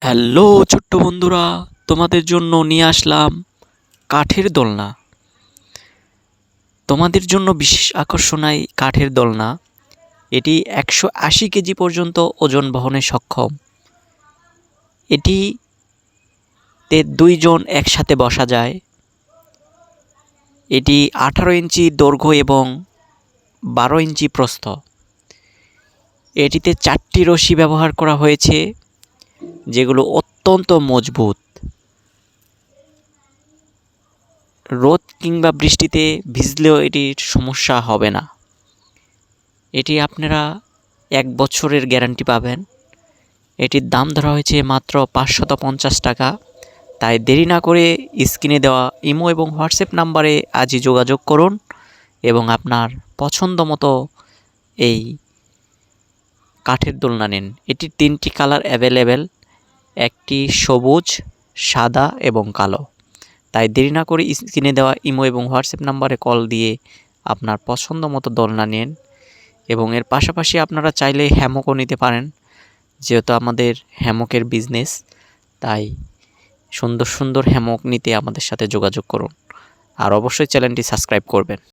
Hello ছোট্ট বন্ধুরা, তোমাদের জন্য নিয়ে আসলাম কাঠের দোলনা। তোমাদের জন্য বিশেষ আকর্ষণীয় কাঠের দোলনা। এটি 180 কেজি পর্যন্ত ওজন বহনে সক্ষম। এটিতে 2 জন একসাথে বসা যায়। এটি 18 ইঞ্চি দৈর্ঘ্য এবং 12 ইঞ্চি প্রস্থ। এটিতে 4টি রশি ব্যবহার করা হয়েছে, যেগুলো অত্যন্ত মজবুত। রোদ কিংবা বৃষ্টিতে ভিজলেও এটির সমস্যা হবে না। এটি আপনারা 1 বছরের গ্যারান্টি পাবেন। এটির দাম ধরা হয়েছে মাত্র 550 টাকা। তাই দেরি না করে স্ক্রিনে দেওয়া ইমো এবং হোয়াটসঅ্যাপ নাম্বারে আজই যোগাযোগ করুন এবং আপনার পছন্দ মতো এই কাঠের দোলনা নিন। এটির 3টি কালার অ্যাভেলেবেল, একটি সবুজ, সাদা এবং কালো। তাই দেরি না করে স্ক্রিনে দেওয়া ইমো এবং হোয়াটসঅ্যাপ নাম্বারে কল দিয়ে আপনার পছন্দ মতো দোলনা নিন। এবং এর পাশাপাশি আপনারা চাইলে হ্যামকও নিতে পারেন, যেহেতু আমাদের হ্যামকের বিজনেস। তাই সুন্দর সুন্দর হ্যামক নিতে আমাদের সাথে যোগাযোগ করুন। আর অবশ্যই চ্যানেলটি সাবস্ক্রাইব করবেন।